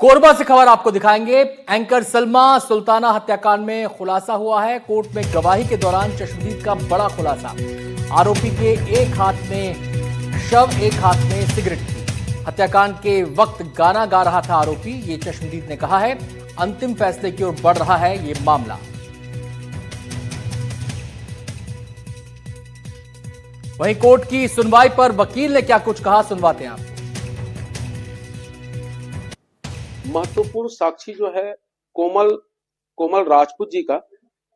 कोरबा से खबर आपको दिखाएंगे। एंकर सलमा सुल्ताना हत्याकांड में खुलासा हुआ है। कोर्ट में गवाही के दौरान चश्मदीद का बड़ा खुलासा। आरोपी के एक हाथ में शव, एक हाथ में सिगरेट थी। हत्याकांड के वक्त गाना गा रहा था आरोपी, ये चश्मदीद ने कहा है। अंतिम फैसले की ओर बढ़ रहा है ये मामला। वहीं कोर्ट की सुनवाई पर वकील ने क्या कुछ कहा, सुनवाते हैं आपको। महत्वपूर्ण साक्षी जो है कोमल राजपूत जी का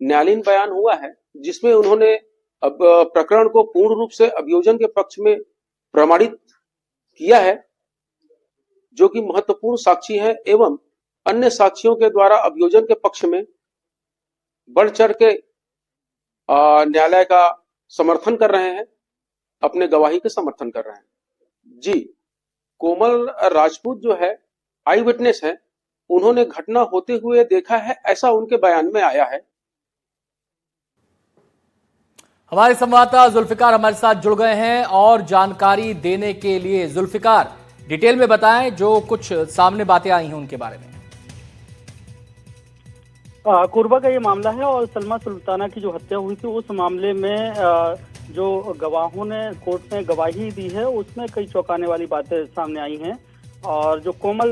न्यायालयीन बयान हुआ है, जिसमें उन्होंने अब प्रकरण को पूर्ण रूप से अभियोजन के पक्ष में प्रमाणित किया है, जो कि महत्वपूर्ण साक्षी है एवं अन्य साक्षियों के द्वारा अभियोजन के पक्ष में बढ़ चढ़ के न्यायालय का समर्थन कर रहे हैं, अपने गवाही का समर्थन कर रहे हैं। जी, कोमल राजपूत जो है आई विटनेस है, उन्होंने घटना होते हुए देखा है, ऐसा उनके बयान में आया है। हमारे संवाददाता जुल्फिकार हमारे साथ जुड़ गए हैं और जानकारी देने के लिए। जुल्फिकार, डिटेल में बताएं जो कुछ सामने बातें आई हैं उनके बारे में। कोरबा का ये मामला है और सलमा सुल्ताना की जो हत्या हुई थी उस मामले में जो गवाहों ने कोर्ट में गवाही दी है उसमें कई चौंकाने वाली बातें सामने आई हैं। और जो कोमल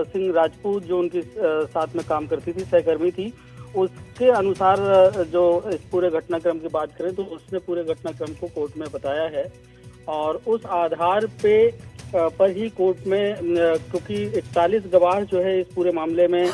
सिंह राजपूत जो उनके साथ में काम करती थी, सहकर्मी थी, उसके अनुसार जो इस पूरे घटनाक्रम की बात करें तो उसने पूरे घटनाक्रम को कोर्ट में बताया है। और उस आधार पर ही कोर्ट में, क्योंकि 41 गवाह जो है इस पूरे मामले में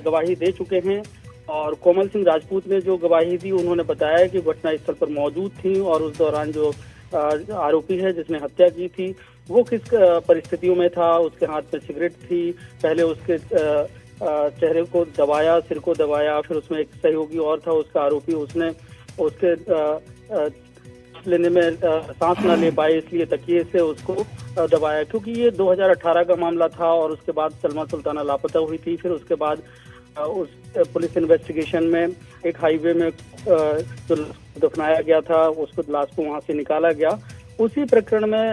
गवाही दे चुके हैं और कोमल सिंह राजपूत ने जो गवाही दी उन्होंने बताया कि घटनास्थल पर मौजूद थी और उस दौरान जो आरोपी है जिसने हत्या की थी वो किस परिस्थितियों में था। उसके हाथ में सिगरेट थी, पहले उसके चेहरे को दबाया, सिर को दबाया, फिर उसमें एक सहयोगी और था उसका आरोपी, उसने उसके लेने में सांस न ले पाए इसलिए तकिए से उसको दबाया, क्योंकि ये 2018 का मामला था और उसके बाद सलमा सुल्ताना लापता हुई थी। फिर उसके बाद उस पुलिस इन्वेस्टिगेशन में एक हाईवे में जो दफनाया गया था उसको लाश को वहां से निकाला गया। उसी प्रकरण में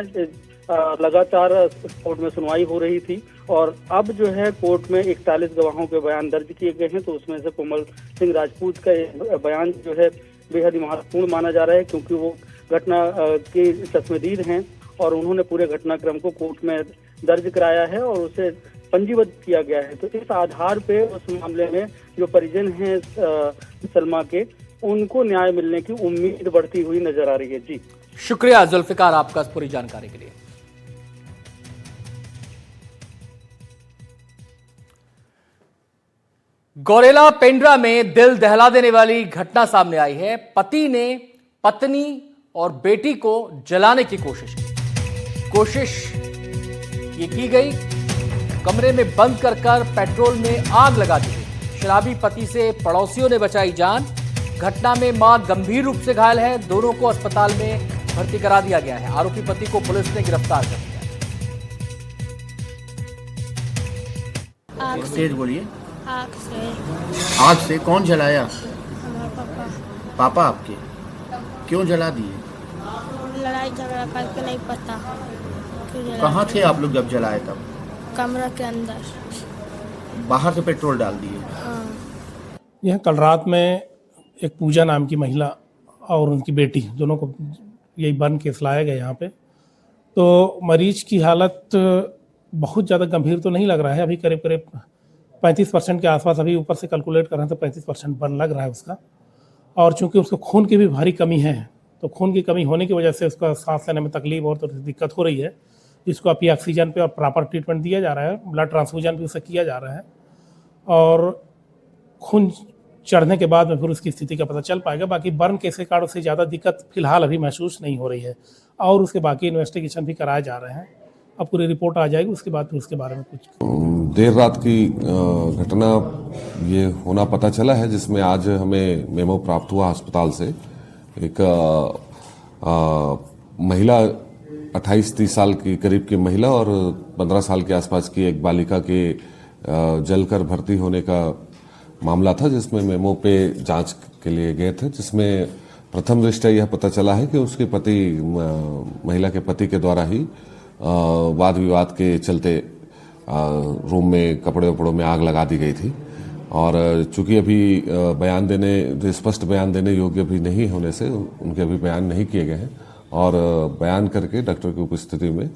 लगातार कोर्ट में सुनवाई हो रही थी और अब जो है कोर्ट में 41 गवाहों के बयान दर्ज किए गए हैं। तो उसमें से कोमल सिंह राजपूत का बयान जो है बेहद ही महत्वपूर्ण माना जा रहा है, क्योंकि वो घटना के चश्मदीद हैं और उन्होंने पूरे घटनाक्रम को कोर्ट में दर्ज कराया है और उसे पंजीबद्ध किया गया है। तो इस आधार पे उस मामले में जो परिजन हैं सलमा के, उनको न्याय मिलने की उम्मीद बढ़ती हुई नजर आ रही है। जी, शुक्रिया जुल्फिकार आपका इस पूरी जानकारी के लिए। गौरेला पेंड्रा में दिल दहला देने वाली घटना सामने आई है। पति ने पत्नी और बेटी को जलाने की कोशिश ये की गई। कमरे में बंद कर पेट्रोल में आग लगा दी गई। शराबी पति से पड़ोसियों ने बचाई जान। घटना में मां गंभीर रूप से घायल है। दोनों को अस्पताल में भर्ती करा दिया गया है। आरोपी पति को पुलिस ने गिरफ्तार कर लिया। तेज बोलिए। आग से कौन जलाया? हमारे पापा। पापा आपके? क्यों जला दिए? लड़ाई झगड़ा करके नहीं पता। कहाँ थे आप लोग जब जलाए? तब कमरा के अंदर। बाहर से पेट्रोल डाल दिए? हाँ। यह कल रात में एक पूजा नाम की महिला और उनकी बेटी दोनों को यही बर्न केस लाया गया यहाँ पे। तो मरीज की हालत बहुत ज़्यादा गंभीर तो नहीं लग रहा है। अभी करीब करीब 35% के आसपास, अभी ऊपर से कैलकुलेट कर रहे हैं तो 35% बर्न लग रहा है उसका। और चूंकि उसको खून की भी भारी कमी है, तो खून की कमी होने की वजह से उसका सांस लेने में तकलीफ और तो दिक्कत हो रही है, जिसको अभी ऑक्सीजन पे और प्रॉपर ट्रीटमेंट दिया जा रहा है। ब्लड ट्रांसफ्यूजन भी उसे किया जा रहा है और खून चढ़ने के बाद में फिर उसकी स्थिति का पता चल पाएगा। बाकी बर्न केस के कारण उससे ज़्यादा दिक्कत फिलहाल अभी महसूस नहीं हो रही है और उसके बाकी इन्वेस्टिगेशन भी कराए जा रहे हैं। अब पूरी रिपोर्ट आ जाएगी, उसके बाद फिर उसके बारे में कुछ। देर रात की घटना ये होना पता चला है, जिसमें आज हमें मेमो प्राप्त हुआ अस्पताल से। एक महिला 28-30 साल की करीब की महिला और 15 साल के आसपास की एक बालिका के जलकर भर्ती होने का मामला था, जिसमें मेमो पे जांच के लिए गए थे, जिसमें प्रथम दृष्टया यह पता चला है कि उसके महिला के पति के द्वारा ही वाद विवाद के चलते रूम में कपड़े वपड़ों में आग लगा दी गई थी। और चूंकि अभी स्पष्ट बयान देने योग्य भी नहीं होने से उनके अभी बयान नहीं किए गए हैं और बयान करके डॉक्टर की उपस्थिति में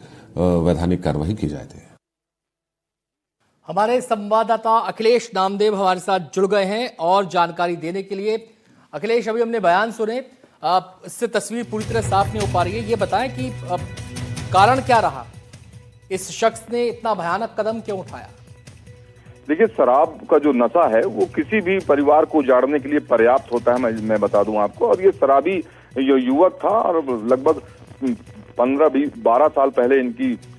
वैधानिक कार्रवाई की जाती है। हमारे संवाददाता अखिलेश नामदेव हमारे साथ जुड़ गए हैं और जानकारी देने के लिए। अखिलेश, अभी हमने बयान सुने, इससे तस्वीर पूरी तरह साफ नहीं हो पा रही है। ये बताएं कि कारण क्या रहा, इस शख्स ने इतना भयानक कदम क्यों उठाया? देखिए, शराब का जो नशा है वो किसी भी परिवार को उजाड़ने के लिए पर्याप्त होता है, मैं बता दूं आपको। और ये शराबी युवक था और लगभग 15-12 साल पहले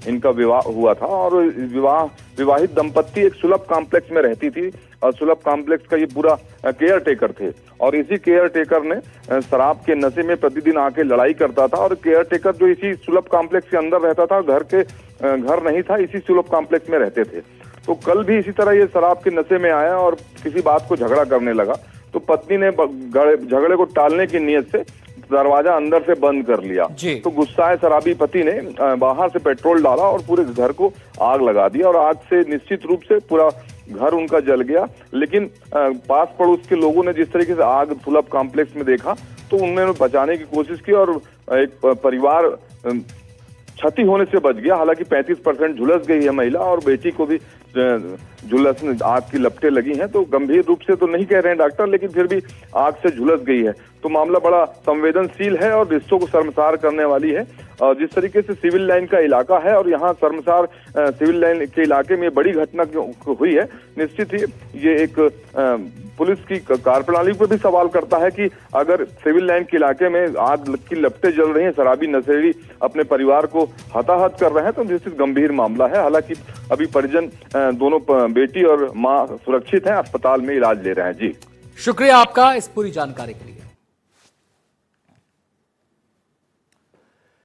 इनका विवाह हुआ था। और विवाहित दंपत्ति एक सुलभ कॉम्प्लेक्स में रहती थी और सुलभ कॉम्प्लेक्स का ये पूरा केयर टेकर थे। और इसी केयर टेकर ने शराब के नशे में प्रतिदिन आके लड़ाई करता था। और केयर टेकर जो इसी सुलभ कॉम्प्लेक्स के अंदर रहता था, घर नहीं था, इसी सुलभ कॉम्प्लेक्स में रहते थे। तो कल भी इसी तरह ये शराब के नशे में आया और किसी बात को झगड़ा करने लगा। तो पत्नी ने झगड़े को टालने की नीयत से दरवाजा अंदर से बंद कर लिया। तो गुस्साए शराबी पति ने बाहर से पेट्रोल डाला और पूरे घर को आग लगा दिया। और आग से निश्चित रूप से पूरा घर उनका जल गया। लेकिन पास पड़ोस के लोगों ने जिस तरीके से आग सुलभ कॉम्प्लेक्स में देखा तो उन्होंने बचाने की कोशिश की और एक परिवार क्षति होने से बच गया। हालांकि 35% झुलस गई है महिला और बेटी को भी झुलस आग की लपटें लगी हैं। तो गंभीर रूप से तो नहीं कह रहे हैं डॉक्टर, लेकिन फिर भी आग से झुलस गई है। तो मामला बड़ा संवेदनशील है और रिश्तों को शर्मसार करने वाली है। जिस तरीके से सिविल लाइन का इलाका है और यहाँ शर्मसार सिविल लाइन के इलाके में बड़ी घटना हुई है, निश्चित ही ये एक पुलिस की कार्यप्रणाली पर भी सवाल करता है कि अगर सिविल लाइन के इलाके में आग की लपटें जल रही हैं, शराबी नशेड़ी अपने परिवार को हताहत कर रहे हैं, तो निश्चित गंभीर मामला है। हालांकि अभी परिजन दोनों बेटी और मां सुरक्षित हैं, अस्पताल में इलाज ले रहे हैं। जी, शुक्रिया आपका इस पूरी जानकारी के लिए।